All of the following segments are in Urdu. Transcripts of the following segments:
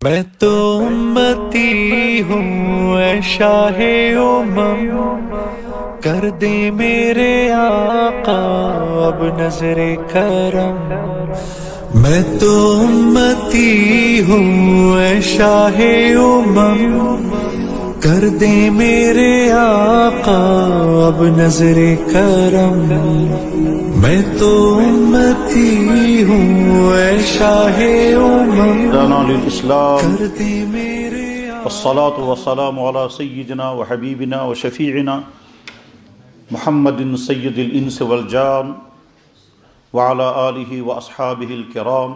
میں تو امتی ہوں اے شاہ امم، کر دے میرے آقا اب نظر کرم۔ میں تو امتی ہوں اے شاہ امم، کر دے میرے آقا اب نظر کرم۔ میں تو امتی ہوں اے شاہ امم، دانا للاسلام کر دے میرے والصلاة والسلام على سيدنا وحبيبنا وشفيعنا محمد سيد الانس والجان وعلى آله واصحابه الكرام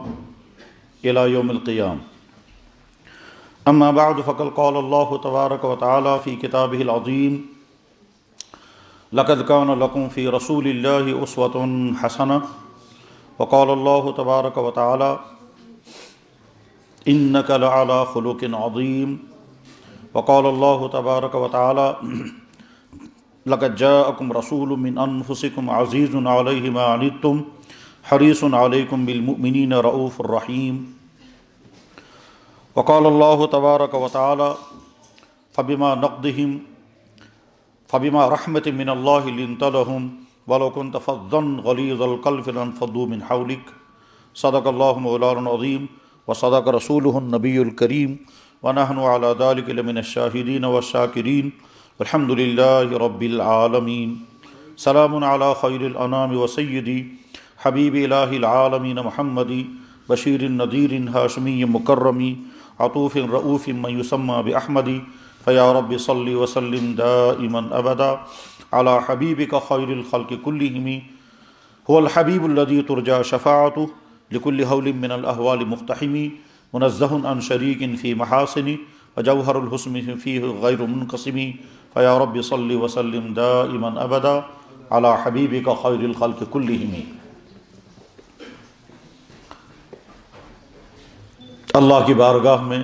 الى يوم القيام. اما بعد فقد قال الله تبارك وتعالى في كتابه العظيم: لقد كان لكم في رسول الله اسوة حسنة. وقال الله تبارك وتعالى: إنك لعلى خلق عظيم. وقال الله تبارك وتعالى: لقد جاءكم رسول من أنفسكم عزيز عليه ما عنتم حريص عليكم بالمؤمنين رؤوف رحيم. وقال الله تبارك وتعالى: فبما رحمة من الله لنت لهم ولو كنت فظا غليظ القلب لانفضوا من حولك. صدق الله مولانا العظيم وصدق رسوله النبي الكريم ونحن على ذلك لمن الشاهدين والشاكرين والحمد لله رب العالمين. سلام على خير الأنام وسيدي حبيب إله العالمين محمد بشير نذير هاشمي مكرم عطوف رؤوف من يسمى بأحمد. فيا رب صل وسلم دائما أبدا على حبيبك خير الخلق كلهم. هو الحبيب الذي ترجى شفاعته لكل هول من الأهوال مقتحم، منزه عن شريك في محاسن وجوهر الحسن فيه غير منقسم. فيا رب صل وسلم دائما أبدا على حبيبك خير الخلق كلهم. اللہ کی بارگاہ میں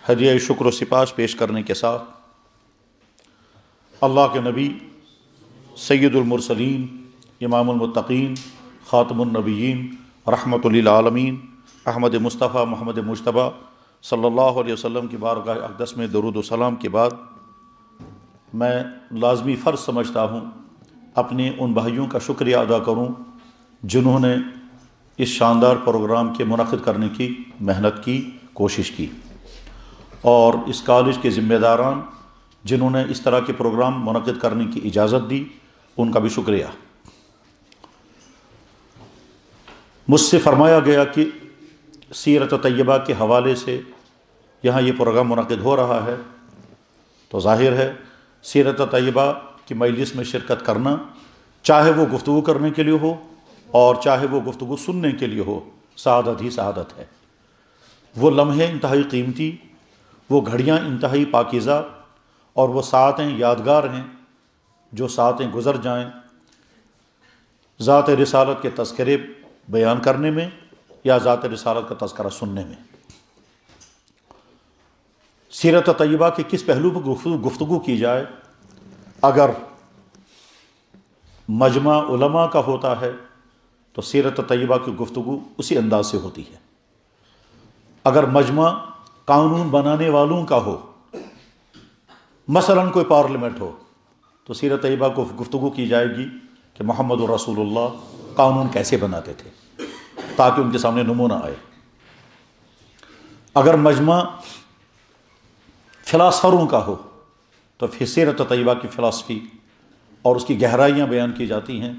ہدیہ شکر و سپاس پیش کرنے کے ساتھ اللہ کے نبی سید المرسلین امام المتقین خاتم النبیین رحمۃ للعالمین احمد مصطفیٰ محمد مجتبیٰ صلی اللہ علیہ وسلم کی بارگاہ اقدس میں درود و سلام کے بعد میں لازمی فرض سمجھتا ہوں اپنے ان بھائیوں کا شکریہ ادا کروں جنہوں نے اس شاندار پروگرام کے منعقد کرنے کی محنت کی، کوشش کی، اور اس کالج کے ذمہ داران جنہوں نے اس طرح کے پروگرام منعقد کرنے کی اجازت دی، ان کا بھی شکریہ۔ مجھ سے فرمایا گیا کہ سیرت طیبہ کے حوالے سے یہاں یہ پروگرام منعقد ہو رہا ہے، تو ظاہر ہے سیرت طیبہ کی مجلس میں شرکت کرنا، چاہے وہ گفتگو کرنے کے لیے ہو اور چاہے وہ گفتگو سننے کے لیے ہو، سعادت ہی سعادت ہے۔ وہ لمحے انتہائی قیمتی، وہ گھڑیاں انتہائی پاکیزہ، اور وہ ساعتیں یادگار ہیں جو ساعتیں گزر جائیں ذات رسالت کے تذکرے بیان کرنے میں یا ذات رسالت کا تذکرہ سننے میں۔ سیرت طیبہ کے کس پہلو پر گفتگو کی جائے، اگر مجمع علماء کا ہوتا ہے تو سیرت طیبہ کی گفتگو اسی انداز سے ہوتی ہے۔ اگر مجمع قانون بنانے والوں کا ہو، مثلاً کوئی پارلیمنٹ ہو، تو سیرت طیبہ کو گفتگو کی جائے گی کہ محمد الرسول اللہ قانون کیسے بناتے تھے تاکہ ان کے سامنے نمونہ آئے۔ اگر مجمع فلاسفروں کا ہو تو پھر سیرت طیبہ کی فلسفی اور اس کی گہرائیاں بیان کی جاتی ہیں،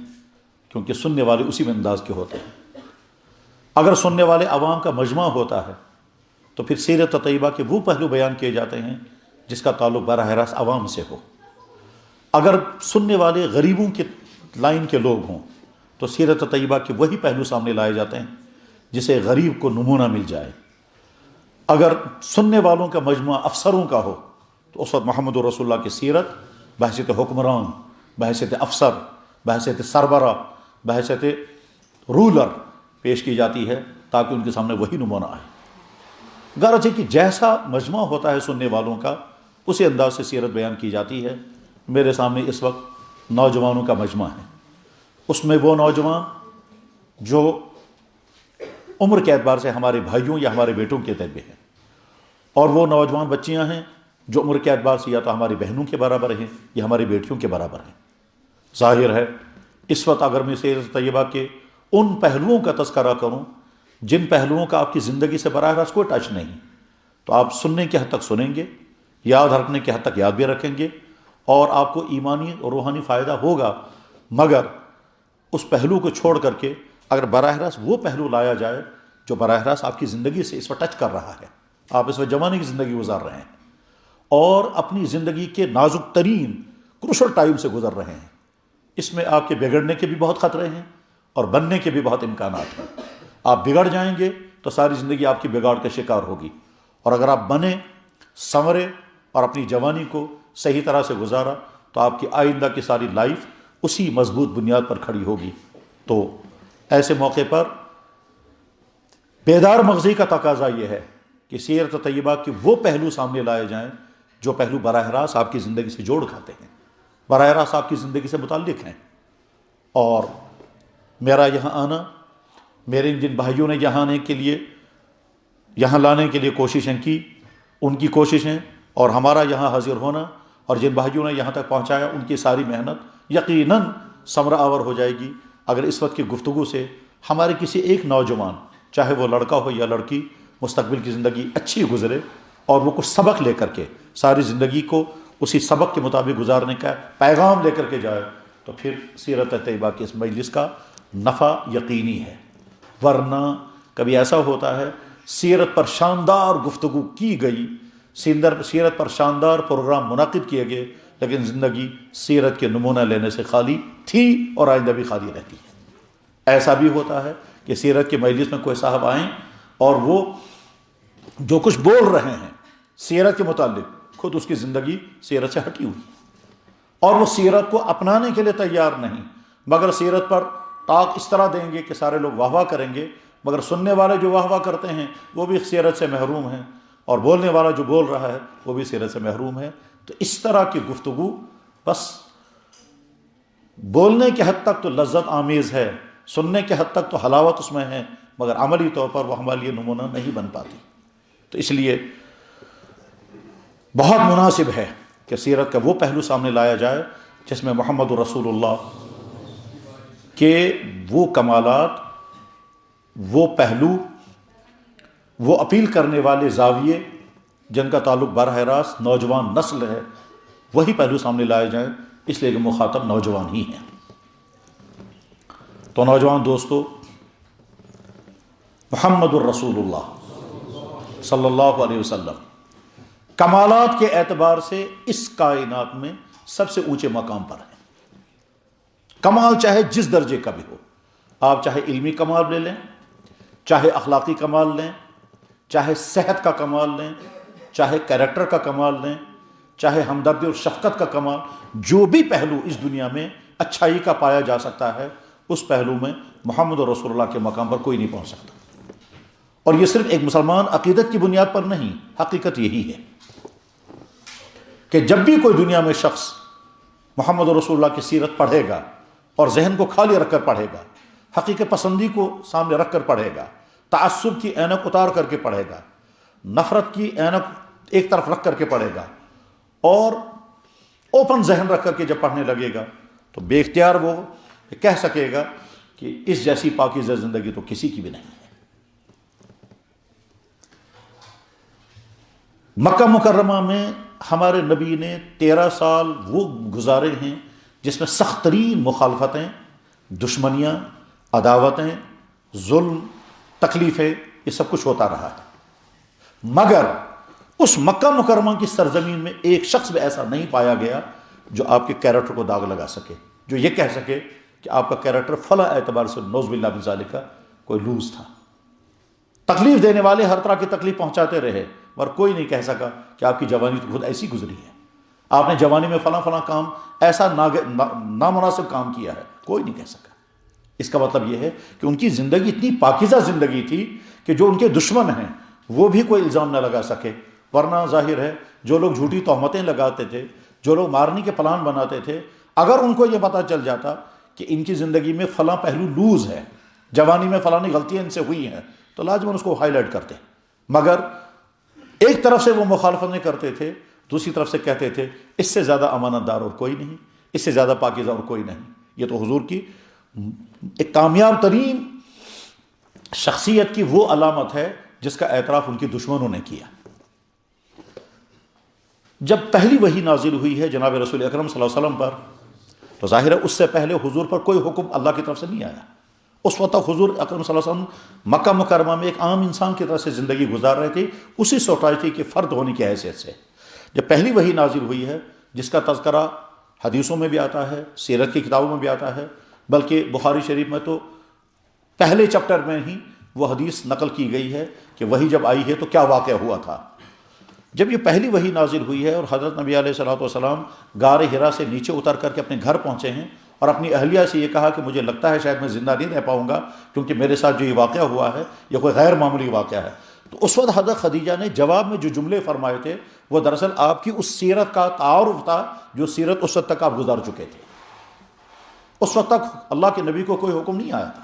کیونکہ سننے والے اسی میں انداز کے ہوتے ہیں۔ اگر سننے والے عوام کا مجمع ہوتا ہے تو پھر سیرت طیبہ کے وہ پہلو بیان کیے جاتے ہیں جس کا تعلق براہ راست عوام سے ہو۔ اگر سننے والے غریبوں کے لائن کے لوگ ہوں تو سیرت طیبہ کے وہی پہلو سامنے لائے جاتے ہیں جسے غریب کو نمونہ مل جائے۔ اگر سننے والوں کا مجموعہ افسروں کا ہو تو اس وقت محمد رسول اللہ کی سیرت بحیثیت حکمران، بحیثیت افسر، بحیثیت سربراہ، بحیثیت رولر پیش کی جاتی ہے تاکہ ان کے سامنے وہی نمونہ آئے۔ گرچہ کہ جیسا مجمع ہوتا ہے سننے والوں کا اسی انداز سے سیرت بیان کی جاتی ہے۔ میرے سامنے اس وقت نوجوانوں کا مجمع ہے، اس میں وہ نوجوان جو عمر کے اعتبار سے ہمارے بھائیوں یا ہمارے بیٹوں کے تربیے ہیں، اور وہ نوجوان بچیاں ہیں جو عمر کے اعتبار سے یا تو ہماری بہنوں کے برابر ہیں یا ہماری بیٹیوں کے برابر ہیں۔ ظاہر ہے اس وقت اگر میں سیرت طیبہ کے ان پہلوؤں کا تذکرہ کروں جن پہلوؤں کا آپ کی زندگی سے براہ راست کوئی ٹچ نہیں، تو آپ سننے کے حد تک سنیں گے، یاد رکھنے کے حد تک یاد بھی رکھیں گے، اور آپ کو ایمانی اور روحانی فائدہ ہوگا، مگر اس پہلو کو چھوڑ کر کے اگر براہ راست وہ پہلو لایا جائے جو براہ راست آپ کی زندگی سے اس وقت ٹچ کر رہا ہے، آپ اس وقت جوانی کی زندگی گزار رہے ہیں اور اپنی زندگی کے نازک ترین کروشل ٹائم سے گزر رہے ہیں، اس میں آپ کے بگڑنے کے بھی بہت خطرے ہیں اور بننے کے بھی بہت امکانات ہیں۔ آپ بگڑ جائیں گے تو ساری زندگی آپ کی بگاڑ کا شکار ہوگی، اور اگر آپ بنے، سنورے اور اپنی جوانی کو صحیح طرح سے گزارا تو آپ کی آئندہ کی ساری لائف اسی مضبوط بنیاد پر کھڑی ہوگی۔ تو ایسے موقع پر بیدار مغزی کا تقاضا یہ ہے کہ سیرت طیبہ کے وہ پہلو سامنے لائے جائیں جو پہلو براہ راست آپ کی زندگی سے جوڑ کھاتے ہیں، براہ راست آپ کی زندگی سے متعلق ہیں۔ اور میرا یہاں آنا، میرے جن بھائیوں نے یہاں آنے کے لیے، یہاں لانے کے لیے کوششیں کی، ان کی کوششیں اور ہمارا یہاں حاضر ہونا، اور جن بھائیوں نے یہاں تک پہنچایا ان کی ساری محنت یقیناً ثمرہ آور ہو جائے گی اگر اس وقت کی گفتگو سے ہمارے کسی ایک نوجوان، چاہے وہ لڑکا ہو یا لڑکی، مستقبل کی زندگی اچھی گزرے اور وہ کچھ سبق لے کر کے ساری زندگی کو اسی سبق کے مطابق گزارنے کا پیغام لے کر کے جائے، تو پھر سیرت طیبہ کے اس مجلس کا نفع یقینی ہے۔ ورنہ کبھی ایسا ہوتا ہے سیرت پر شاندار گفتگو کی گئی، سیرت پر شاندار پروگرام منعقد کیے گئے، لیکن زندگی سیرت کے نمونہ لینے سے خالی تھی اور آئندہ بھی خالی رہتی ہے۔ ایسا بھی ہوتا ہے کہ سیرت کے مجلس میں کوئی صاحب آئیں اور وہ جو کچھ بول رہے ہیں سیرت کے متعلق خود اس کی زندگی سیرت سے ہٹی ہوئی، اور وہ سیرت کو اپنانے کے لیے تیار نہیں، مگر سیرت پر ٹاک اس طرح دیں گے کہ سارے لوگ واہ واہ کریں گے، مگر سننے والے جو واہ واہ کرتے ہیں وہ بھی سیرت سے محروم ہیں، اور بولنے والا جو بول رہا ہے وہ بھی سیرت سے محروم ہے۔ تو اس طرح کی گفتگو بس بولنے کے حد تک تو لذت آمیز ہے، سننے کے حد تک تو حلاوت اس میں ہے، مگر عملی طور پر وہ ہمارے لیے نمونہ نہیں بن پاتی۔ تو اس لیے بہت مناسب ہے کہ سیرت کا وہ پہلو سامنے لایا جائے جس میں محمد رسول اللہ کے وہ کمالات، وہ پہلو، وہ اپیل کرنے والے زاویے جن کا تعلق براہ راست نوجوان نسل ہے، وہی پہلو سامنے لائے جائیں، اس لیے کہ مخاطب نوجوان ہی ہیں۔ تو نوجوان دوستو، محمد الرسول اللہ صلی اللہ علیہ وسلم کمالات کے اعتبار سے اس کائنات میں سب سے اونچے مقام پر ہیں۔ کمال چاہے جس درجے کا بھی ہو، آپ چاہے علمی کمال لے لیں، چاہے اخلاقی کمال لیں، چاہے صحت کا کمال لیں، چاہے کیریکٹر کا کمال لیں، چاہے ہمدردی اور شفقت کا کمال، جو بھی پہلو اس دنیا میں اچھائی کا پایا جا سکتا ہے اس پہلو میں محمد رسول اللہ کے مقام پر کوئی نہیں پہنچ سکتا۔ اور یہ صرف ایک مسلمان عقیدت کی بنیاد پر نہیں، حقیقت یہی ہے کہ جب بھی کوئی دنیا میں شخص محمد رسول اللہ کی سیرت پڑھے گا اور ذہن کو خالی رکھ کر پڑھے گا، حقیقت پسندی کو سامنے رکھ کر پڑھے گا، تعصب کی اینک اتار کر کے پڑھے گا، نفرت کی اینک ایک طرف رکھ کر کے پڑھے گا، اور اوپن ذہن رکھ کر کے جب پڑھنے لگے گا تو بے اختیار وہ کہہ سکے گا کہ اس جیسی پاکیزہ زندگی تو کسی کی بھی نہیں ہے۔ مکہ مکرمہ میں ہمارے نبی نے 13 سال وہ گزارے ہیں جس میں سخت ترین مخالفتیں، دشمنیاں، عداوتیں، ظلم، تکلیفیں، یہ سب کچھ ہوتا رہا ہے، مگر اس مکہ مکرمہ کی سرزمین میں ایک شخص بھی ایسا نہیں پایا گیا جو آپ کے کیریکٹر کو داغ لگا سکے، جو یہ کہہ سکے کہ آپ کا کیریکٹر فلاں اعتبار سے نعوذ باللہ من ذالک کا کوئی لوز تھا۔ تکلیف دینے والے ہر طرح کی تکلیف پہنچاتے رہے، مگر کوئی نہیں کہہ سکا کہ آپ کی جوانی تو خود ایسی گزری ہے، آپ نے جوانی میں فلاں فلاں کام ایسا نامناسب کام کیا ہے، کوئی نہیں کہہ سکا۔ اس کا مطلب یہ ہے کہ ان کی زندگی اتنی پاکیزہ زندگی تھی کہ جو ان کے دشمن ہیں وہ بھی کوئی الزام نہ لگا سکے، ورنہ ظاہر ہے جو لوگ جھوٹی تہمتیں لگاتے تھے، جو لوگ مارنے کے پلان بناتے تھے، اگر ان کو یہ پتہ چل جاتا کہ ان کی زندگی میں فلاں پہلو لوز ہے، جوانی میں فلانی غلطیاں ان سے ہوئی ہیں، تو لازماً اس کو ہائی لائٹ کرتے، مگر ایک طرف سے وہ مخالفت نہیں کرتے تھے، دوسری طرف سے کہتے تھے اس سے زیادہ امانت دار اور کوئی نہیں، اس سے زیادہ پاکیزہ اور کوئی نہیں۔ یہ تو حضور کی ایک کامیاب ترین شخصیت کی وہ علامت ہے جس کا اعتراف ان کی دشمنوں نے کیا۔ جب پہلی وحی نازل ہوئی ہے جناب رسول اکرم صلی اللہ علیہ وسلم پر، تو ظاہر ہے اس سے پہلے حضور پر کوئی حکم اللہ کی طرف سے نہیں آیا۔ اس وقت تک حضور اکرم صلی اللہ علیہ وسلم مکہ مکرمہ میں ایک عام انسان کی طرح سے زندگی گزار رہے تھے، اسی سوسائٹی کے فرد ہونے کی حیثیت سے۔ جب پہلی وحی نازل ہوئی ہے، جس کا تذکرہ حدیثوں میں بھی آتا ہے، سیرت کی کتابوں میں بھی آتا ہے، بلکہ بخاری شریف میں تو پہلے چیپٹر میں ہی وہ حدیث نقل کی گئی ہے کہ وحی جب آئی ہے تو کیا واقعہ ہوا تھا۔ جب یہ پہلی وحی نازل ہوئی ہے اور حضرت نبی علیہ الصلوۃ والسلام غار حرا سے نیچے اتر کر کے اپنے گھر پہنچے ہیں اور اپنی اہلیہ سے یہ کہا کہ مجھے لگتا ہے شاید میں زندہ نہیں رہ پاؤں گا کیونکہ میرے ساتھ جو یہ واقعہ ہوا ہے یہ کوئی غیر معمولی واقعہ ہے، تو اس وقت حضرت خدیجہ نے جواب میں جو جملے فرمائے تھے وہ دراصل آپ کی اس سیرت کا تعارف تھا جو سیرت اس وقت تک آپ گزار چکے تھے۔ اس وقت تک اللہ کے نبی کو کوئی حکم نہیں آیا تھا،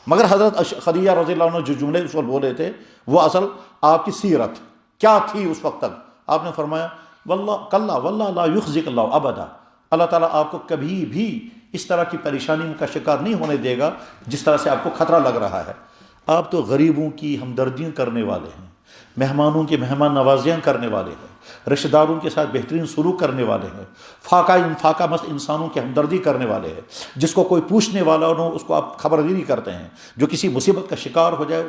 مگر حضرت خدیجہ رضی اللہ عنہ جو جملے اس وقت بولے تھے وہ اصل آپ کی سیرت کیا تھی اس وقت تک۔ آپ نے فرمایا واللہ کلا واللہ لا یخزک اللہ ابدا، اللہ تعالیٰ آپ کو کبھی بھی اس طرح کی پریشانی کا شکار نہیں ہونے دے گا جس طرح سے آپ کو خطرہ لگ رہا ہے۔ آپ تو غریبوں کی ہمدردیاں کرنے والے ہیں، مہمانوں کی مہمان نوازیاں کرنے والے ہیں، رشتہ داروں کے ساتھ بہترین سلوک کرنے والے ہیں، فاقہ مست انسانوں کی ہمدردی کرنے والے ہیں، جس کو کوئی پوچھنے والا ہو اس کو آپ خبرداری کرتے ہیں، جو کسی مصیبت کا شکار ہو جائے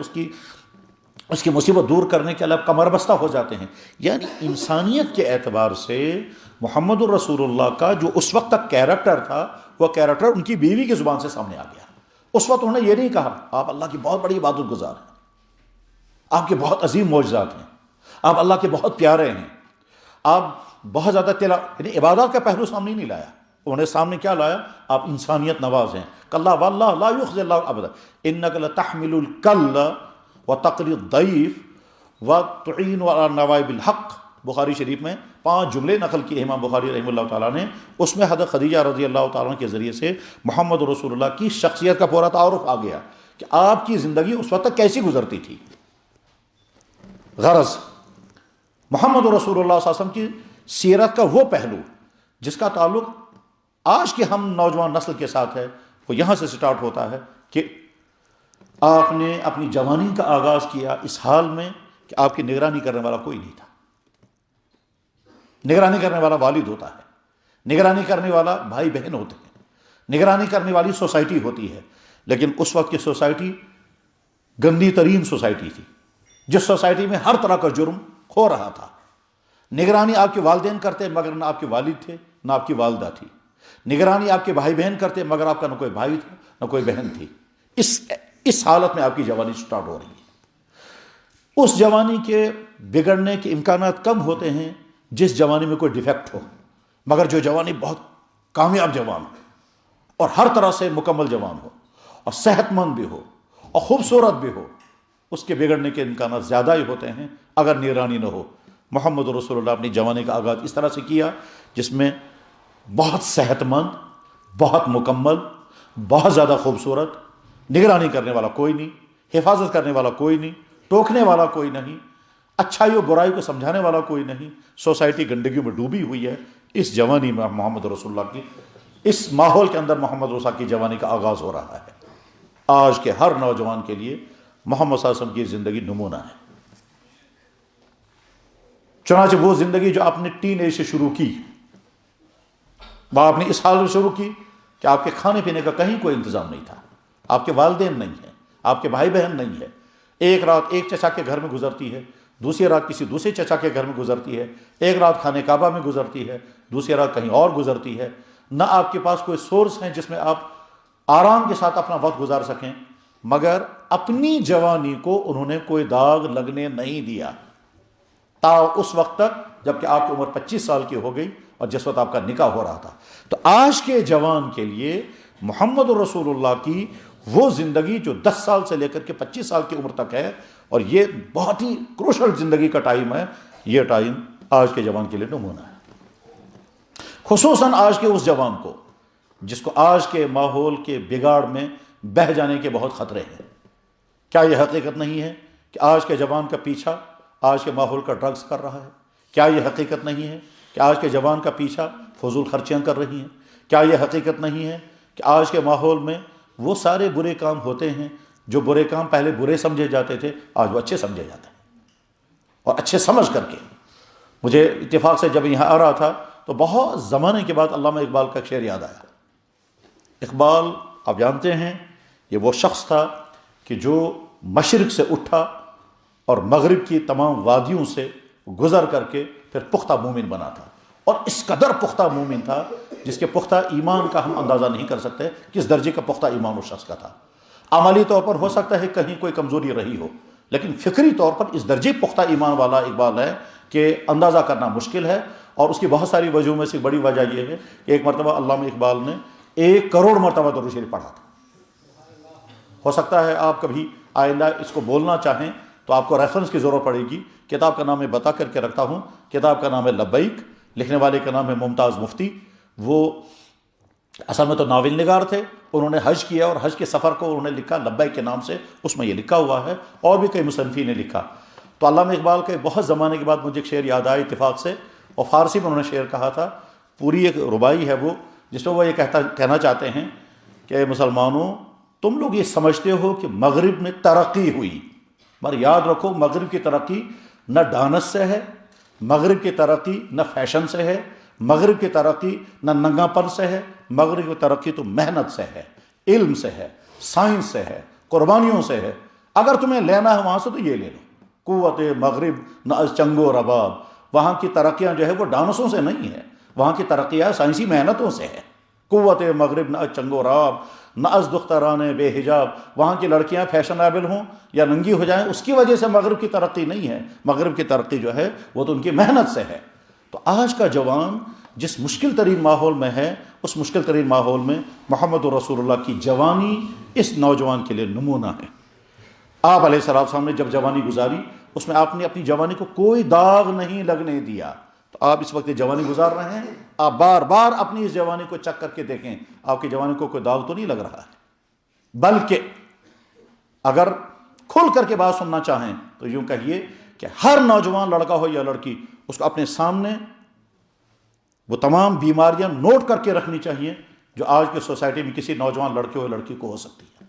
اس کی مصیبت دور کرنے کے لیے آپ کمر بستہ ہو جاتے ہیں۔ یعنی انسانیت کے اعتبار سے محمد الرسول اللہ کا جو اس وقت تک کیریکٹر تھا وہ کیریکٹر ان کی بیوی کی زبان سے سامنے آ گیا۔ اس وقت انہوں نے یہ نہیں کہا آپ اللہ کی بہت بڑی عبادت گزار ہیں، آپ کے بہت عظیم معجزات ہیں، آپ اللہ کے بہت پیارے ہیں، آپ بہت زیادہ یعنی عبادات کا پہلو سامنے نہیں لایا، انہوں نے سامنے کیا لایا؟ آپ انسانیت نواز ہیں۔ کلا واللہ لا یخزی اللہ ابدا انک لتحمل الکل وتقری الضیف وتعین علی نوائب الحق۔ بخاری شریف میں 5 جملے نقل کیے امام بخاری رحمہ اللہ تعالیٰ نے، اس میں حضرت خدیجہ رضی اللہ تعالیٰ کے ذریعے سے محمد رسول اللہ کی شخصیت کا پورا تعارف آ گیا کہ آپ کی زندگی اس وقت تک کیسی گزرتی تھی۔ غرض محمد رسول اللہ صلی اللہ علیہ وسلم کی سیرت کا وہ پہلو جس کا تعلق آج کے ہم نوجوان نسل کے ساتھ ہے وہ یہاں سے سٹارٹ ہوتا ہے کہ آپ نے اپنی جوانی کا آغاز کیا اس حال میں کہ آپ کی نگرانی کرنے والا کوئی نہیں تھا۔ نگرانی کرنے والا والد ہوتا ہے، نگرانی کرنے والا بھائی بہن ہوتے ہیں، نگرانی کرنے والی سوسائٹی ہوتی ہے، لیکن اس وقت کی سوسائٹی گندی ترین سوسائٹی تھی، جس سوسائٹی میں ہر طرح کا جرم ہو رہا تھا۔ نگرانی آپ کے والدین کرتے مگر نہ آپ کے والد تھے نہ آپ کی والدہ تھی، نگرانی آپ کے بھائی بہن کرتے مگر آپ کا نہ کوئی بھائی تھا نہ کوئی بہن تھی۔ اس حالت میں آپ کی جوانی سٹارٹ ہو رہی ہے۔ اس جوانی کے بگڑنے کے امکانات کم ہوتے ہیں جس جوانی میں کوئی ڈیفیکٹ ہو، مگر جو جوانی بہت کامیاب جوان ہو اور ہر طرح سے مکمل جوان ہو اور صحت مند بھی ہو اور خوبصورت بھی ہو، اس کے بگڑنے کے امکانات زیادہ ہی ہوتے ہیں اگر نگرانی نہ ہو۔ محمد رسول اللہ اپنی جوانی کا آغاز اس طرح سے کیا جس میں بہت صحت مند، بہت مکمل، بہت زیادہ خوبصورت، نگرانی کرنے والا کوئی نہیں، حفاظت کرنے والا کوئی نہیں، ٹوکنے والا کوئی نہیں، اچھائی و برائی کو سمجھانے والا کوئی نہیں، سوسائٹی گندگیوں میں ڈوبی ہوئی ہے۔ اس جوانی میں محمد رسول اللہ کی اس ماحول کے اندر محمد رسول اللہ کی جوانی کا آغاز ہو رہا ہے۔ آج کے ہر نوجوان کے لیے محمد صلی اللہ علیہ وسلم کی زندگی نمونہ ہے۔ چنانچہ وہ زندگی جو آپ نے ٹین ایج سے شروع کی، وہ آپ نے اس حال میں شروع کی کہ آپ کے کھانے پینے کا کہیں کوئی انتظام نہیں تھا، آپ کے والدین نہیں ہیں، آپ کے بھائی بہن نہیں ہے، ایک رات ایک چچا کے گھر میں گزرتی ہے، دوسری رات کسی دوسرے چچا کے گھر میں گزرتی ہے، ایک رات خانہ کعبہ میں گزرتی ہے، دوسری رات کہیں اور گزرتی ہے، نہ آپ کے پاس کوئی سورس ہیں جس میں آپ آرام کے ساتھ اپنا وقت گزار سکیں، مگر اپنی جوانی کو انہوں نے کوئی داغ لگنے نہیں دیا تا اس وقت تک جب کہ آپ کی عمر 25 سال کی ہو گئی اور جس وقت آپ کا نکاح ہو رہا تھا۔ تو آج کے جوان کے لیے محمد رسول اللہ کی وہ زندگی جو 10 سال سے لے کر کے 25 سال کی عمر تک ہے، اور یہ بہت ہی کروشل زندگی کا ٹائم ہے، یہ ٹائم آج کے جوان کے لیے نمونہ ہے۔ خصوصاً آج کے اس جوان کو جس کو آج کے ماحول کے بگاڑ میں بہہ جانے کے بہت خطرے ہیں، کیا یہ حقیقت نہیں ہے کہ آج کے جوان کا پیچھا آج کے ماحول کا ڈرگز کر رہا ہے؟ کیا یہ حقیقت نہیں ہے کہ آج کے جوان کا پیچھا فضول خرچیاں کر رہی ہیں؟ کیا یہ حقیقت نہیں ہے کہ آج کے ماحول میں وہ سارے برے کام ہوتے ہیں جو برے کام پہلے برے سمجھے جاتے تھے، آج وہ اچھے سمجھے جاتے ہیں؟ اور اچھے سمجھ کر کے مجھے اتفاق سے جب یہاں آ رہا تھا تو بہت زمانے کے بعد علامہ اقبال کا ایک شعر یاد آیا۔ اقبال آپ جانتے ہیں یہ وہ شخص تھا کہ جو مشرق سے اٹھا اور مغرب کی تمام وادیوں سے گزر کر کے پھر پختہ مومن بنا تھا، اور اس قدر پختہ مومن تھا جس کے پختہ ایمان کا ہم اندازہ نہیں کر سکتے کس درجے کا پختہ ایمان اس شخص کا تھا۔ عملی طور پر ہو سکتا ہے کہیں کوئی کمزوری رہی ہو، لیکن فکری طور پر اس درجے پختہ ایمان والا اقبال ہے کہ اندازہ کرنا مشکل ہے۔ اور اس کی بہت ساری وجوہوں میں سے بڑی وجہ یہ ہے کہ ایک مرتبہ علامہ اقبال نے 1 کروڑ مرتبہ درود شریف پڑھا تھا۔ ہو سکتا ہے آپ کبھی آئندہ اس کو بولنا چاہیں تو آپ کو ریفرنس کی ضرورت پڑے گی۔ کتاب کا نام میں بتا کر کے رکھتا ہوں، کتاب کا نام ہے لبیک، لکھنے والے کا نام ہے ممتاز مفتی۔ وہ اصل میں تو ناول نگار تھے، انہوں نے حج کیا اور حج کے سفر کو انہوں نے لکھا لبیک کے نام سے، اس میں یہ لکھا ہوا ہے، اور بھی کئی مصنفین نے لکھا۔ تو علامہ اقبال کے بہت زمانے کے بعد مجھے ایک شعر یاد آیا اتفاق سے، اور فارسی میں انہوں نے شعر کہا تھا، پوری ایک ربائی ہے وہ، جس میں وہ یہ کہنا چاہتے ہیں کہ مسلمانوں تم لوگ یہ سمجھتے ہو کہ مغرب میں ترقی ہوئی، مگر یاد رکھو مغرب کی ترقی نہ ڈانس سے ہے، مغرب کی ترقی نہ فیشن سے ہے، مغرب کی ترقی نہ ننگا پن سے ہے، مغرب کی ترقی تو محنت سے ہے، علم سے ہے، سائنس سے ہے، قربانیوں سے ہے۔ اگر تمہیں لینا ہے وہاں سے تو یہ لے لو، قوت مغرب نہ از چنگ و رباب۔ وہاں کی ترقیاں جو ہے وہ ڈانسوں سے نہیں ہے، وہاں کی ترقیاں سائنسی محنتوں سے ہے۔ قوت مغرب نہ از چنگ و رباب نہ از دختران بے حجاب۔ وہاں کی لڑکیاں فیشنیبل ہوں یا ننگی ہو جائیں اس کی وجہ سے مغرب کی ترقی نہیں ہے، مغرب کی ترقی جو ہے وہ تو ان کی محنت سے ہے۔ تو آج کا جوان جس مشکل ترین ماحول میں ہے، اس مشکل ترین ماحول میں محمد رسول اللہ کی جوانی اس نوجوان کے لیے نمونہ ہے۔ آپ علیہ السلام نے جب جوانی گزاری اس میں آپ نے اپنی جوانی کو کوئی داغ نہیں لگنے دیا۔ تو آپ اس وقت جوانی گزار رہے ہیں، آپ بار بار اپنی اس جوانی کو چیک کر کے دیکھیں، آپ کی جوانی کو کوئی داغ تو نہیں لگ رہا ہے۔ بلکہ اگر کھل کر کے بات سننا چاہیں تو یوں کہیے کہ ہر نوجوان لڑکا ہو یا لڑکی اس کو اپنے سامنے وہ تمام بیماریاں نوٹ کر کے رکھنی چاہیے جو آج کی سوسائٹی میں کسی نوجوان لڑکے ہو لڑکی کو ہو سکتی ہے،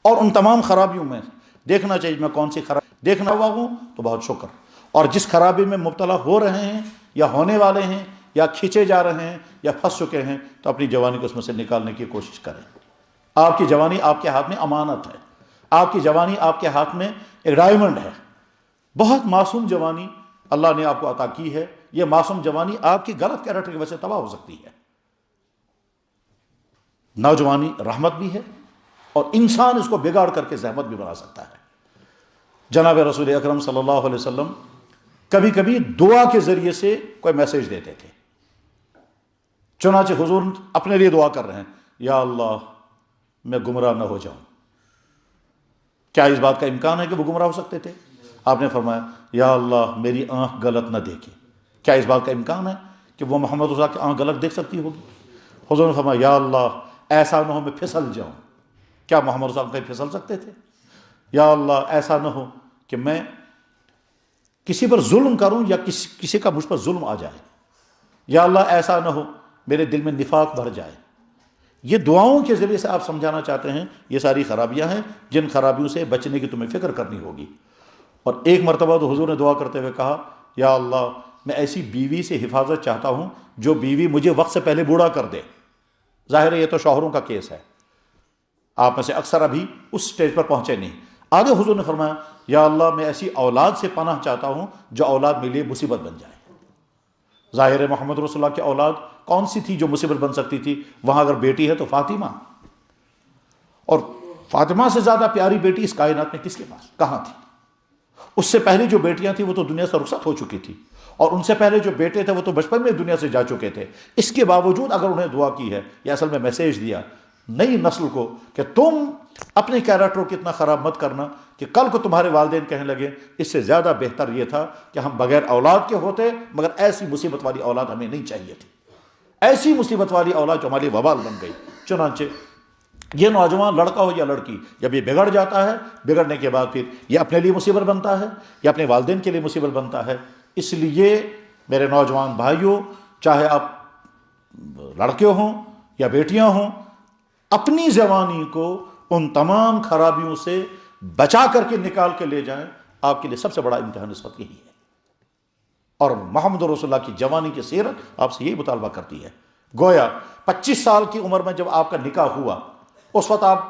اور ان تمام خرابیوں میں دیکھنا چاہیے میں کون سی خرابی دیکھنا ہوا ہوں تو بہت شکر، اور جس خرابی میں مبتلا ہو رہے ہیں یا ہونے والے ہیں یا کھینچے جا رہے ہیں یا پھنس چکے ہیں تو اپنی جوانی کو اس میں سے نکالنے کی کوشش کریں۔ آپ کی جوانی آپ کے ہاتھ میں امانت ہے، آپ کی جوانی آپ کے ہاتھ میں ایک ڈائمنڈ ہے، بہت معصوم جوانی اللہ نے آپ کو عطا کی ہے۔ یہ معصوم جوانی آپ کی غلط کیریکٹر کی وجہ سے تباہ ہو سکتی ہے۔ نوجوانی رحمت بھی ہے اور انسان اس کو بگاڑ کر کے زحمت بھی بنا سکتا ہے۔ جناب رسول اکرم صلی اللہ علیہ وسلم کبھی کبھی دعا کے ذریعے سے کوئی میسیج دیتے تھے، چنانچہ حضور اپنے لیے دعا کر رہے ہیں، یا اللہ میں گمراہ نہ ہو جاؤں۔ کیا اس بات کا امکان ہے کہ وہ گمراہ ہو سکتے تھے؟ آپ نے فرمایا یا اللہ میری آنکھ غلط نہ دیکھے۔ کیا اس بات کا امکان ہے کہ وہ محمد رسول اللہ کی آنکھ غلط دیکھ سکتی ہوگی؟ حضور نے فرمایا یا اللہ ایسا نہ ہو میں پھسل جاؤں۔ کیا محمد رسول اللہ کہیں پھسل سکتے تھے؟ یا اللہ ایسا نہ ہو کہ میں کسی پر ظلم کروں یا کسی کا مجھ پر ظلم آ جائے۔ یا اللہ ایسا نہ ہو میرے دل میں نفاق بھر جائے۔ یہ دعاؤں کے ذریعے سے آپ سمجھانا چاہتے ہیں یہ ساری خرابیاں ہیں جن خرابیوں سے بچنے کی تمہیں فکر کرنی ہوگی۔ اور ایک مرتبہ تو حضور نے دعا کرتے ہوئے کہا یا اللہ میں ایسی بیوی سے حفاظت چاہتا ہوں جو بیوی مجھے وقت سے پہلے بوڑھا کر دے۔ ظاہر ہے یہ تو شوہروں کا کیس ہے، آپ میں سے اکثر ابھی اس سٹیج پر پہنچے نہیں۔ آگے حضور نے فرمایا یا اللہ میں ایسی اولاد سے پناہ چاہتا ہوں جو اولاد میرے لیے مصیبت بن جائے۔ ظاہر ہے محمد رسول اللہ کی اولاد کون سی تھی جو مصیبت بن سکتی تھی؟ وہاں اگر بیٹی ہے تو فاطمہ، اور فاطمہ سے زیادہ پیاری بیٹی اس کائنات میں کس کے پاس کہاں تھی؟ اس سے پہلے جو بیٹیاں تھیں وہ تو دنیا سے رخصت ہو چکی تھی، اور ان سے پہلے جو بیٹے تھے وہ تو بچپن میں دنیا سے جا چکے تھے۔ اس کے باوجود اگر انہیں دعا کی ہے یا اصل میں میسیج دیا نئی نسل کو کہ تم اپنے کیریکٹر کو اتنا خراب مت کرنا کہ کل کو تمہارے والدین کہنے لگے، اس سے زیادہ بہتر یہ تھا کہ ہم بغیر اولاد کے ہوتے، مگر ایسی مصیبت والی اولاد ہمیں نہیں چاہیے تھی، ایسی مصیبت والی اولاد جو ہماری وبال بن گئی۔ چنانچہ یہ نوجوان لڑکا ہو یا لڑکی جب یہ بگڑ جاتا ہے، بگڑنے کے بعد پھر یہ اپنے لیے مصیبت بنتا ہے، یہ اپنے والدین کے لیے مصیبت بنتا ہے۔ اس لیے میرے نوجوان بھائیوں، چاہے آپ لڑکے ہوں یا بیٹیاں ہوں، اپنی جوانی کو ان تمام خرابیوں سے بچا کر کے نکال کے لے جائیں۔ آپ کے لیے سب سے بڑا امتحان اس وقت یہی ہے۔ اور محمد رسول اللہ کی جوانی کی سیرت آپ سے یہی مطالبہ کرتی ہے۔ گویا 25 سال کی عمر میں جب آپ کا نکاح ہوا، اس وقت آپ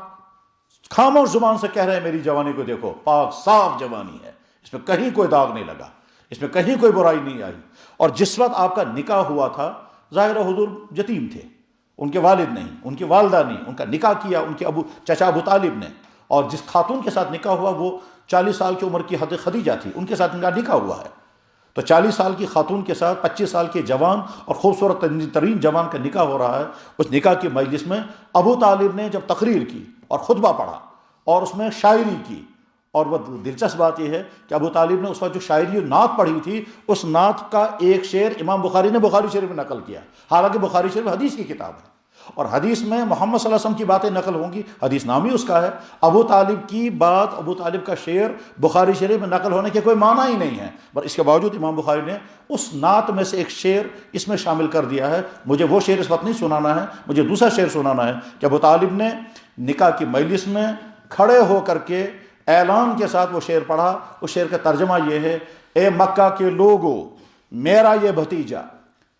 خاموش زبان سے کہہ رہے ہیں میری جوانی کو دیکھو، پاک صاف جوانی ہے، اس میں کہیں کوئی داغ نہیں لگا، اس میں کہیں کوئی برائی نہیں آئی۔ اور جس وقت آپ کا نکاح ہوا تھا، ظاہر حضور یتیم تھے، ان کے والد نہیں، ان کی والدہ نہیں، ان کا نکاح کیا ان کے چچا ابو طالب نے، اور جس خاتون کے ساتھ نکاح ہوا وہ 40 سال کی عمر کی حضرت خدیجہ تھی، ان کے ساتھ ان کا نکاح ہوا ہے۔ تو 40 سال کی خاتون کے ساتھ 25 سال کے جوان اور خوبصورت ترین جوان کا نکاح ہو رہا ہے۔ اس نکاح کی مجلس میں ابو طالب نے جب تقریر کی اور خطبہ پڑھا اور اس میں شاعری کی، اور وہ دلچسپ بات یہ ہے کہ ابو طالب نے اس وقت جو شاعری و نعت پڑھی تھی، اس نعت کا ایک شعر امام بخاری نے بخاری شریف میں نقل کیا، حالانکہ بخاری شریف حدیث کی کتاب ہے، اور حدیث میں محمد صلی اللہ علیہ وسلم کی باتیں نقل ہوں گی، حدیث نام ہی اس کا ہے۔ ابو طالب کی بات، ابو طالب کا شعر بخاری شریف میں نقل ہونے کے کوئی معنی ہی نہیں ہے، پر اس کے باوجود امام بخاری نے اس نعت میں سے ایک شعر اس میں شامل کر دیا ہے۔ مجھے وہ شعر اس وقت نہیں سنانا ہے، مجھے دوسرا شعر سنانا ہے کہ ابو طالب نے نکاح کی مجلس میں کھڑے ہو کر کے اعلان کے ساتھ وہ شعر پڑھا۔ اس شعر کا ترجمہ یہ ہے: اے مکہ کے لوگو، میرا یہ بھتیجا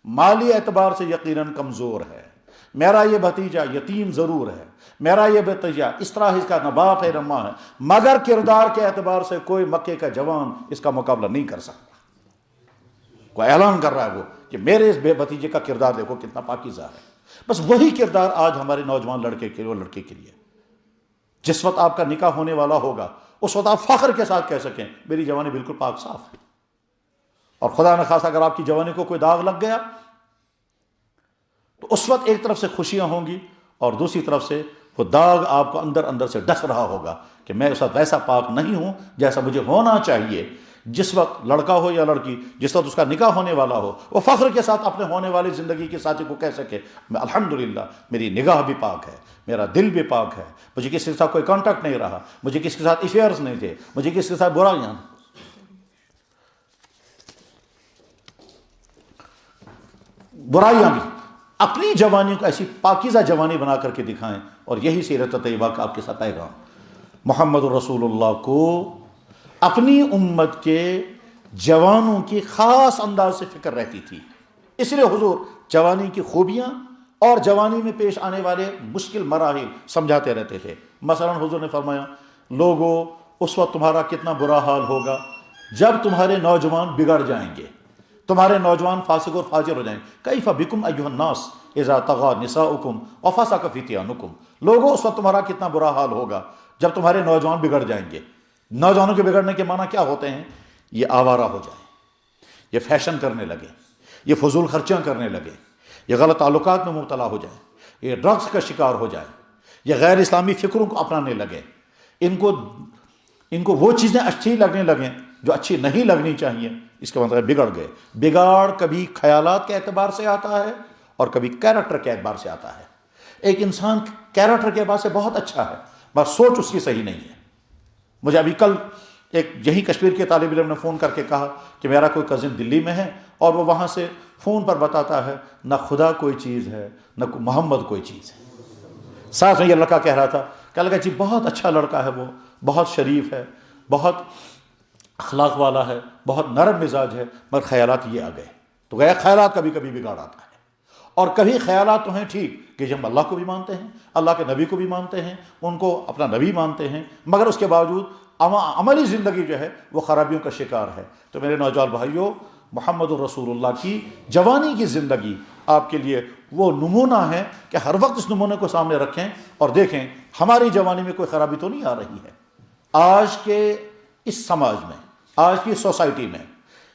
مالی اعتبار سے یقیناً کمزور ہے، میرا یہ بھتیجا یتیم ضرور ہے، میرا یہ بھتیجا اس طرح اس کا نہ باپ ہے نہ ماں ہے، مگر کردار کے اعتبار سے کوئی مکے کا جوان اس کا مقابلہ نہیں کر سکتا۔ کوئی اعلان کر رہا ہے وہ کہ میرے اس بے بھتیجے کا کردار دیکھو کتنا پاکیزہ ہے۔ بس وہی کردار آج ہمارے نوجوان لڑکے کے لیے اور لڑکے کے لیے، جس وقت آپ کا نکاح ہونے والا ہوگا اس وقت آپ فخر کے ساتھ کہہ سکیں میری جوانی بالکل پاک صاف ہے۔ اور خدا نہ خواستہ اگر آپ کی جوانی کو کوئی داغ لگ گیا تو اس وقت ایک طرف سے خوشیاں ہوں گی اور دوسری طرف سے وہ داغ آپ کو اندر اندر سے ڈس رہا ہوگا کہ میں اس وقت ویسا پاک نہیں ہوں جیسا مجھے ہونا چاہیے۔ جس وقت لڑکا ہو یا لڑکی، جس وقت اس کا نکاح ہونے والا ہو، وہ فخر کے ساتھ اپنے ہونے والی زندگی کے ساتھی کو کہہ سکے میں الحمدللہ میری نگاہ بھی پاک ہے، میرا دل بھی پاک ہے، مجھے کسی کے ساتھ کوئی کانٹیکٹ نہیں رہا، مجھے کسی کے ساتھ افیئرز نہیں تھے، مجھے کسی کے ساتھ برائیاں بھی۔ اپنی جوانی کو ایسی پاکیزہ جوانی بنا کر کے دکھائیں، اور یہی سیرت طیبہ کا آپ کے ساتھ پیغام۔ محمد رسول اللہ کو اپنی امت کے جوانوں کی خاص انداز سے فکر رہتی تھی، اس لیے حضور جوانی کی خوبیاں اور جوانی میں پیش آنے والے مشکل مراحل سمجھاتے رہتے تھے۔ مثلا حضور نے فرمایا لوگو اس وقت تمہارا کتنا برا حال ہوگا جب تمہارے نوجوان بگڑ جائیں گے، تمہارے نوجوان فاسق اور فاجر ہو جائیں گے۔ کیف بکم ایھا الناس اذا طغى نساؤکم وفسق فتیانکم، لوگو اس وقت تمہارا کتنا برا حال ہوگا جب تمہارے نوجوان بگڑ جائیں گے۔ نوجوانوں کے بگڑنے کے معنی کیا ہوتے ہیں؟ یہ آوارہ ہو جائیں، یہ فیشن کرنے لگے، یہ فضول خرچیاں کرنے لگے، یہ غلط تعلقات میں مبتلا ہو جائیں، یہ ڈرگس کا شکار ہو جائیں، یہ غیر اسلامی فکروں کو اپنانے لگے، ان کو وہ چیزیں اچھی لگنے لگیں جو اچھی نہیں لگنی چاہیے۔ اس کا مطلب بگڑ گئے۔ بگاڑ کبھی خیالات کے اعتبار سے آتا ہے اور کبھی کیریکٹر کے اعتبار سے آتا ہے۔ ایک انسان کیریکٹر کے اعتبار سے بہت اچھا ہے، بس سوچ اس کی صحیح نہیں ہے۔ مجھے ابھی کل ایک یہی کشمیر کے طالب علم نے فون کر کے کہا کہ میرا کوئی کزن دلی میں ہے اور وہ وہاں سے فون پر بتاتا ہے نہ خدا کوئی چیز ہے نہ محمد کوئی چیز ہے۔ ساتھ میں یہ لڑکا کہہ رہا تھا کہ لگا جی بہت اچھا لڑکا ہے، وہ بہت شریف ہے، بہت اخلاق والا ہے، بہت نرم مزاج ہے، مگر خیالات یہ آ گئے۔ تو گیا خیالات کبھی کبھی بگاڑ آتا ہے، اور کبھی خیالات تو ہیں ٹھیک کہ جب ہم اللہ کو بھی مانتے ہیں، اللہ کے نبی کو بھی مانتے ہیں، ان کو اپنا نبی مانتے ہیں، مگر اس کے باوجود عملی زندگی جو ہے وہ خرابیوں کا شکار ہے۔ تو میرے نوجوان بھائیوں، محمد الرسول اللہ کی جوانی کی زندگی آپ کے لیے وہ نمونہ ہے کہ ہر وقت اس نمونے کو سامنے رکھیں اور دیکھیں ہماری جوانی میں کوئی خرابی تو نہیں آ رہی ہے۔ آج کے اس سماج میں، آج کی سوسائٹی میں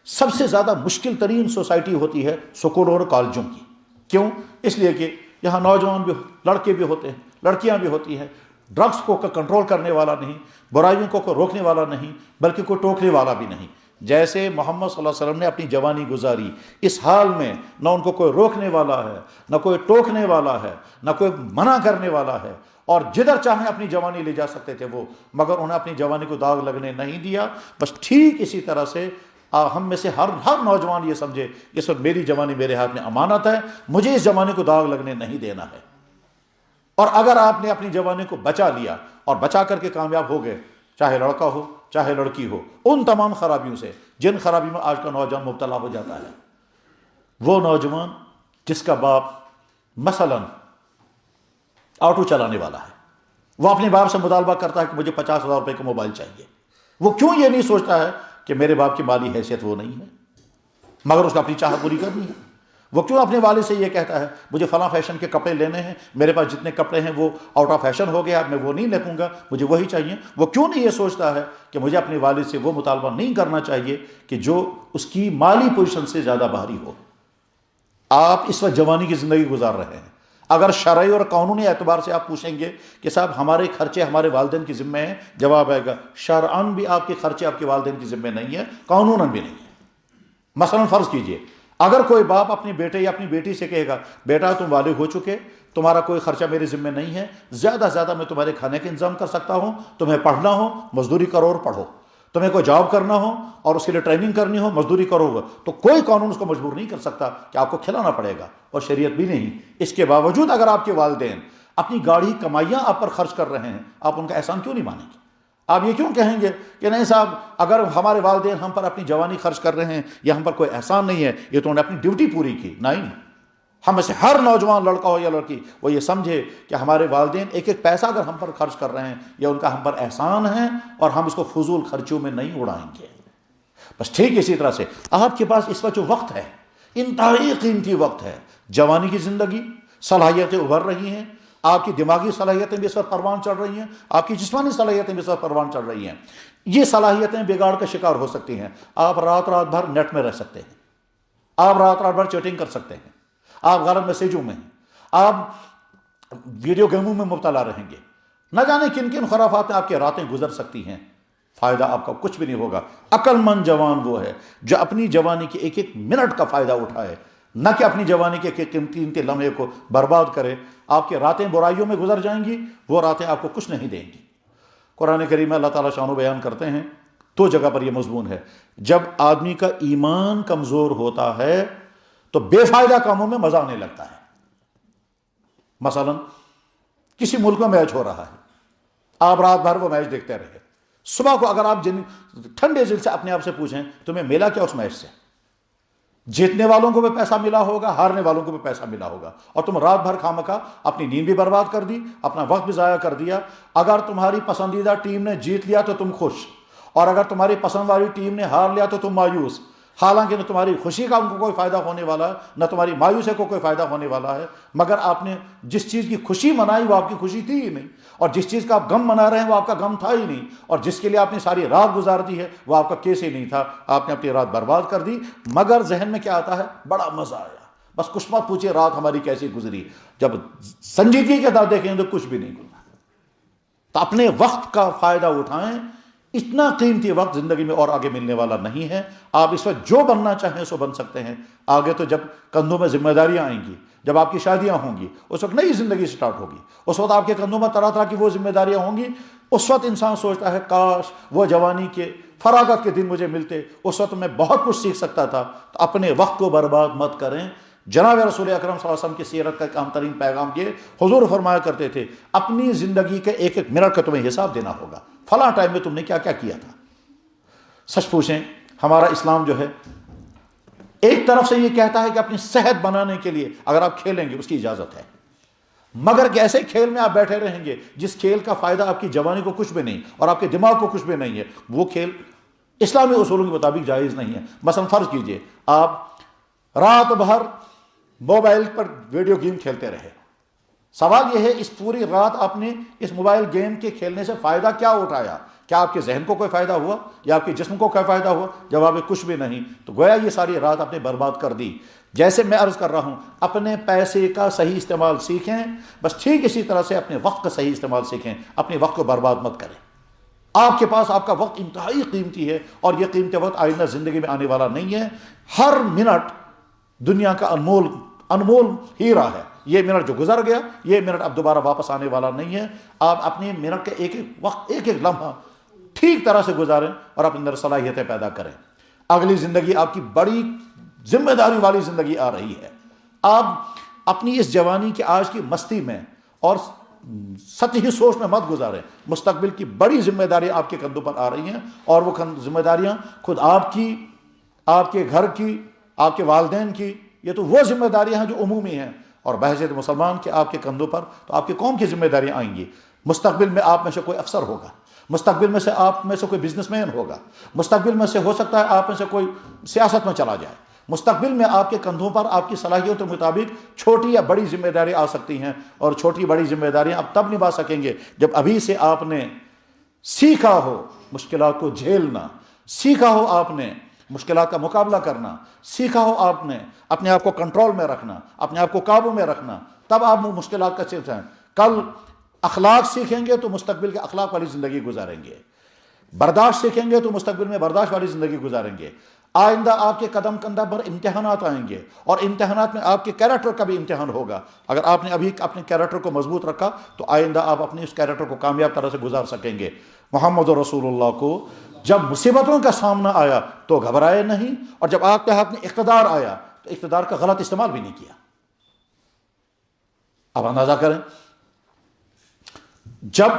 سب سے زیادہ مشکل ترین سوسائٹی ہوتی ہے سکولوں اور کالجوں کی۔ کیوں؟ اس لیے کہ یہاں نوجوان بھی، لڑکے بھی ہوتے ہیں، لڑکیاں بھی ہوتی ہیں، ڈرگس کو کنٹرول کرنے والا نہیں، برائیوں کو کوئی روکنے والا نہیں، بلکہ کوئی ٹوکنے والا بھی نہیں۔ جیسے محمد صلی اللہ علیہ وسلم نے اپنی جوانی گزاری اس حال میں، نہ ان کو کوئی روکنے والا ہے، نہ کوئی ٹوکنے والا ہے، نہ کوئی منع کرنے والا ہے، اور جدھر چاہیں اپنی جوانی لے جا سکتے تھے وہ، مگر انہیں اپنی جوانی کو داغ لگنے نہیں دیا۔ بس ٹھیک اسی طرح سے ہم میں سے ہر نوجوان یہ سمجھے اس وقت میری جوانی میرے ہاتھ میں امانت ہے، مجھے اس جوانی کو داغ لگنے نہیں دینا ہے۔ اور اگر آپ نے اپنی جوانی کو بچا لیا اور بچا کر کے کامیاب ہو گئے، چاہے لڑکا ہو چاہے لڑکی ہو، ان تمام خرابیوں سے جن خرابیوں میں آج کا نوجوان مبتلا ہو جاتا ہے، وہ نوجوان جس کا باپ مثلا آٹو چلانے والا ہے، وہ اپنے باپ سے مطالبہ کرتا ہے کہ مجھے 50,000 روپے کا موبائل چاہیے، وہ کیوں یہ نہیں سوچتا ہے کہ میرے باپ کی مالی حیثیت وہ نہیں ہے، مگر اس کو اپنی چاہت پوری کرنی ہے؟ وہ کیوں اپنے والد سے یہ کہتا ہے مجھے فلاں فیشن کے کپڑے لینے ہیں، میرے پاس جتنے کپڑے ہیں وہ آؤٹ آف فیشن ہو گیا، میں وہ نہیں لکھوں گا، مجھے وہی چاہیے؟ وہ کیوں نہیں یہ سوچتا ہے کہ مجھے اپنے والد سے وہ مطالبہ نہیں کرنا چاہیے کہ جو اس کی مالی پوزیشن سے زیادہ بھاری ہو؟ آپ اس وقت جوانی کی زندگی گزار رہے ہیں، اگر شرعی اور قانونی اعتبار سے آپ پوچھیں گے کہ صاحب ہمارے خرچے ہمارے والدین کی ذمہ ہیں، جواب آئے گا شرعاً بھی آپ کے خرچے آپ کے والدین کی ذمہ نہیں ہے، قانوناً بھی نہیں ہے۔ مثلا فرض کیجئے اگر کوئی باپ اپنی بیٹے یا اپنی بیٹی سے کہے گا بیٹا تم بالغ ہو چکے، تمہارا کوئی خرچہ میرے ذمہ نہیں ہے، زیادہ سے زیادہ میں تمہارے کھانے کا انتظام کر سکتا ہوں، تمہیں پڑھنا ہو مزدوری کرو اور پڑھو، تمہیں کوئی جاب کرنا ہو اور اس کے لیے ٹریننگ کرنی ہو مزدوری کرو گا، تو کوئی قانون اس کو مجبور نہیں کر سکتا کہ آپ کو کھلانا پڑے گا، اور شریعت بھی نہیں۔ اس کے باوجود اگر آپ کے والدین اپنی گاڑی کمائیاں آپ پر خرچ کر رہے ہیں، آپ ان کا احسان کیوں نہیں مانیں گے؟ آپ یہ کیوں کہیں گے کہ نہیں صاحب اگر ہمارے والدین ہم پر اپنی جوانی خرچ کر رہے ہیں یا ہم پر کوئی احسان نہیں ہے، یہ تو انہوں نے اپنی ڈیوٹی پوری کی؟ نہیں، ہم میں سے ہر نوجوان لڑکا ہو یا لڑکی وہ یہ سمجھے کہ ہمارے والدین ایک ایک پیسہ اگر ہم پر خرچ کر رہے ہیں یا ان کا ہم پر احسان ہے، اور ہم اس کو فضول خرچوں میں نہیں اڑائیں گے۔ بس ٹھیک اسی طرح سے آپ کے پاس اس وقت جو وقت ہے انتہائی قیمتی وقت ہے، جوانی کی زندگی، صلاحیتیں ابھر رہی ہیں، آپ کی دماغی صلاحیتیں بھی اس وقت پروان چڑھ رہی ہیں، آپ کی جسمانی صلاحیتیں بھی اس وقت پروان چڑھ رہی ہیں۔ یہ صلاحیتیں بگاڑ کا شکار ہو سکتی ہیں، آپ رات بھر نیٹ میں رہ سکتے ہیں، آپ رات بھر چیٹنگ کر سکتے ہیں، آپ غلط میسیجوں میں ہیں، آپ ویڈیو گیموں میں مبتلا رہیں گے، نہ جانے کن کن خرافات میں آپ کی راتیں گزر سکتی ہیں، فائدہ آپ کا کچھ بھی نہیں ہوگا۔ عقل مند جوان وہ ہے جو اپنی جوانی کے ایک ایک منٹ کا فائدہ اٹھائے، نہ کہ اپنی جوانی کے قیمتی لمحے کو برباد کرے۔ آپ کی راتیں برائیوں میں گزر جائیں گی، وہ راتیں آپ کو کچھ نہیں دیں گی۔ قرآن کریم میں اللہ تعالیٰ شان و بیان کرتے ہیں، دو جگہ پر یہ مضمون ہے، جب آدمی کا ایمان کمزور ہوتا ہے تو بے فائدہ کاموں میں مزہ آنے لگتا ہے۔ مثلا کسی ملک میں میچ ہو رہا ہے، آپ رات بھر وہ میچ دیکھتے رہے، صبح کو اگر آپ ٹھنڈے دل سے اپنے آپ سے پوچھیں تمہیں ملا کیا اس میچ سے؟ جیتنے والوں کو بھی پیسہ ملا ہوگا، ہارنے والوں کو بھی پیسہ ملا ہوگا، اور تم رات بھر خامخواہ اپنی نیند بھی برباد کر دی، اپنا وقت بھی ضائع کر دیا۔ اگر تمہاری پسندیدہ ٹیم نے جیت لیا تو تم خوش، اور اگر تمہاری پسند والی ٹیم نے ہار لیا تو تم مایوس، حالانکہ نہ تمہاری خوشی کا ان کو کوئی فائدہ ہونے والا ہے، نہ تمہاری مایوسی کو کوئی فائدہ ہونے والا ہے، مگر آپ نے جس چیز کی خوشی منائی وہ آپ کی خوشی تھی ہی نہیں، اور جس چیز کا آپ غم منا رہے ہیں وہ آپ کا غم تھا ہی نہیں، اور جس کے لیے آپ نے ساری رات گزار دی ہے وہ آپ کا کیس ہی نہیں تھا، آپ نے اپنی رات برباد کر دی۔ مگر ذہن میں کیا آتا ہے؟ بڑا مزہ آیا، بس کچھ مت پوچھے رات ہماری کیسی گزری، جب سنجیدگی کے ساتھ دیکھیں تو کچھ بھی نہیں گزرا۔ تو اپنے وقت کا فائدہ اٹھائیں، اتنا قیمتی وقت زندگی میں اور آگے ملنے والا نہیں ہے۔ آپ اس وقت جو بننا چاہیں سو بن سکتے ہیں، آگے تو جب کندھوں میں ذمہ داریاں آئیں گی، جب آپ کی شادیاں ہوں گی، اس وقت نئی زندگی سٹارٹ ہوگی، اس وقت آپ کے کندھوں میں طرح طرح کی وہ ذمہ داریاں ہوں گی۔ اس وقت انسان سوچتا ہے کاش وہ جوانی کے فراغت کے دن مجھے ملتے، اس وقت میں بہت کچھ سیکھ سکتا تھا۔ تو اپنے وقت کو برباد مت کریں۔ جناب رسول اکرم صلی اللہ علیہ وسلم کی سیرت کا ایک اہم ترین پیغام یہ حضور فرمایا کرتے تھے اپنی زندگی کے ایک ایک منٹ کا تمہیں حساب دینا ہوگا، فلاں ٹائم میں تم نے کیا کیا کیا تھا۔ سچ پوچھیں ہمارا اسلام جو ہے ایک طرف سے یہ کہتا ہے کہ اپنی صحت بنانے کے لیے اگر آپ کھیلیں گے اس کی اجازت ہے، مگر کہ ایسے کھیل میں آپ بیٹھے رہیں گے جس کھیل کا فائدہ آپ کی جوانی کو کچھ بھی نہیں اور آپ کے دماغ کو کچھ بھی نہیں ہے، وہ کھیل اسلامی اصولوں کے مطابق جائز نہیں ہے۔ مثلا فرض کیجئے آپ رات بھر موبائل پر ویڈیو گیم کھیلتے رہے، سوال یہ ہے اس پوری رات آپ نے اس موبائل گیم کے کھیلنے سے فائدہ کیا اٹھایا؟ کیا آپ کے ذہن کو کوئی فائدہ ہوا یا آپ کے جسم کو کوئی فائدہ ہوا؟ جواب ہے کچھ بھی نہیں۔ تو گویا یہ ساری رات آپ نے برباد کر دی۔ جیسے میں عرض کر رہا ہوں اپنے پیسے کا صحیح استعمال سیکھیں، بس ٹھیک اسی طرح سے اپنے وقت کا صحیح استعمال سیکھیں، اپنے وقت کو برباد مت کریں۔ آپ کے پاس آپ کا وقت انتہائی قیمتی ہے، اور یہ قیمتی وقت آئندہ زندگی میں آنے والا نہیں ہے۔ ہر منٹ دنیا کا انمول ہیرا ہے، یہ منٹ جو گزر گیا یہ منٹ اب دوبارہ واپس آنے والا نہیں ہے. آپ اپنی منٹ کے ایک ایک وقت ایک ایک لمحہ ٹھیک طرح سے گزاریں اور اپنے اندر صلاحیتیں پیدا کریں. اگلی زندگی آپ کی بڑی ذمہ داری والی زندگی آ رہی ہے. آپ اپنی اس جوانی کی آج کی مستی میں اور سطحی سوچ میں مت گزاریں. مستقبل کی بڑی ذمہ داری آپ کے کندھوں پر آ رہی ہیں اور وہ ذمہ داریاں خود آپ کی، آپ کے گھر کی، آپ کے والدین کی. یہ تو وہ ذمہ داریاں ہیں جو عمومی ہیں اور بحیثیت مسلمان کے آپ کے کندھوں پر تو آپ کی قوم کی ذمہ داریاں آئیں گی. مستقبل میں آپ میں سے کوئی افسر ہوگا، مستقبل میں سے آپ میں سے کوئی بزنس مین ہوگا، مستقبل میں سے ہو سکتا ہے آپ میں سے کوئی سیاست میں چلا جائے. مستقبل میں آپ کے کندھوں پر آپ کی صلاحیتوں کے مطابق چھوٹی یا بڑی ذمہ داری آ سکتی ہیں اور چھوٹی بڑی ذمہ داریاں آپ تب نبھا سکیں گے جب ابھی سے آپ نے سیکھا ہو مشکلات کو جھیلنا، سیکھا ہو آپ نے مشکلات کا مقابلہ کرنا، سیکھا ہو آپ نے اپنے آپ کو کنٹرول میں رکھنا، اپنے آپ کو قابو میں رکھنا. تب آپ مشکلات کا سیکھیں. کل اخلاق سیکھیں گے تو مستقبل کے اخلاق والی زندگی گزاریں گے. برداشت سیکھیں گے تو مستقبل میں برداشت والی زندگی گزاریں گے. آئندہ آپ کے قدم قدم پر امتحانات آئیں گے اور امتحانات میں آپ کے کیریکٹر کا بھی امتحان ہوگا. اگر آپ نے ابھی اپنے کیریکٹر کو مضبوط رکھا تو آئندہ آپ اپنے اس کیریکٹر کو کامیاب طرح سے گزار سکیں گے. محمد رسول اللہ کو جب مصیبتوں کا سامنا آیا تو گھبرائے نہیں، اور جب آپ کے ہاتھ میں اقتدار آیا تو اقتدار کا غلط استعمال بھی نہیں کیا. اب اندازہ کریں، جب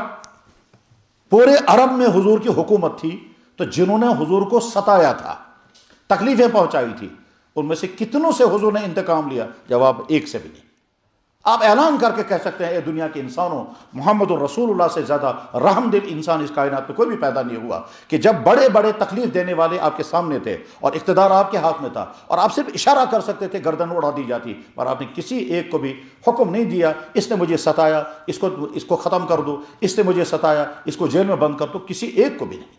پورے عرب میں حضور کی حکومت تھی تو جنہوں نے حضور کو ستایا تھا، تکلیفیں پہنچائی تھی، ان میں سے کتنوں سے حضور نے انتقام لیا؟ جواب ایک سے بھی نہیں. آپ اعلان کر کے کہہ سکتے ہیں اے دنیا کے انسانوں، محمد الرسول اللہ سے زیادہ رحم دل انسان اس کائنات میں کوئی بھی پیدا نہیں ہوا کہ جب بڑے بڑے تکلیف دینے والے آپ کے سامنے تھے اور اقتدار آپ کے ہاتھ میں تھا اور آپ صرف اشارہ کر سکتے تھے، گردن اڑا دی جاتی، اور آپ نے کسی ایک کو بھی حکم نہیں دیا اس نے مجھے ستایا اس کو ختم کر دو، اس نے مجھے ستایا اس کو جیل میں بند کر دو، کسی ایک کو بھی نہیں.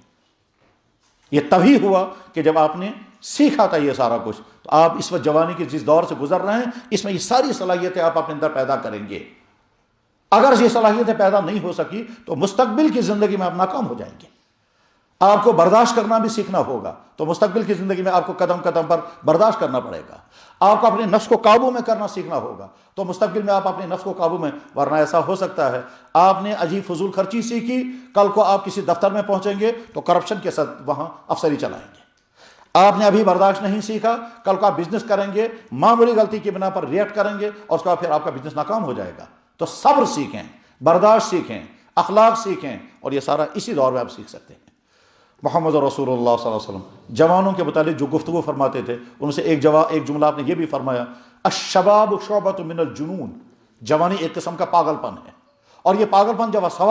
یہ تبھی ہوا کہ جب آپ نے سیکھا تھا یہ سارا کچھ. تو آپ اس وقت جوانی کے جس دور سے گزر رہے ہیں اس میں یہ ساری صلاحیتیں آپ اپنے اندر پیدا کریں گے. اگر یہ صلاحیتیں پیدا نہیں ہو سکی تو مستقبل کی زندگی میں آپ ناکام ہو جائیں گے. آپ کو برداشت کرنا بھی سیکھنا ہوگا تو مستقبل کی زندگی میں آپ کو قدم قدم پر برداشت کرنا پڑے گا. آپ کو اپنے نفس کو قابو میں کرنا سیکھنا ہوگا تو مستقبل میں آپ اپنے نفس کو قابو میں، ورنہ ایسا ہو سکتا ہے آپ نے عجیب فضول خرچی سیکھی، کل کو آپ کسی دفتر میں پہنچیں گے تو کرپشن کے ساتھ وہاں افسری چلائیں گے. آپ نے ابھی برداشت نہیں سیکھا، کل کو آپ بزنس کریں گے، معمولی غلطی کی بنا پر ریئیکٹ کریں گے اور اس کے بعد پھر آپ کا بزنس ناکام ہو جائے گا. تو صبر سیکھیں، برداشت سیکھیں، اخلاق سیکھیں، اور یہ سارا اسی دور میں آپ سیکھ سکتے ہیں. محمد رسول اللہ صلی اللہ علیہ وسلم جوانوں کے متعلق جو گفتگو فرماتے تھے ان سے ایک جملہ آپ نے یہ بھی فرمایا، الشباب شعبۃ من الجنون. جوانی ایک قسم کا پاگل پن ہے، اور یہ پاگل پن جب سوال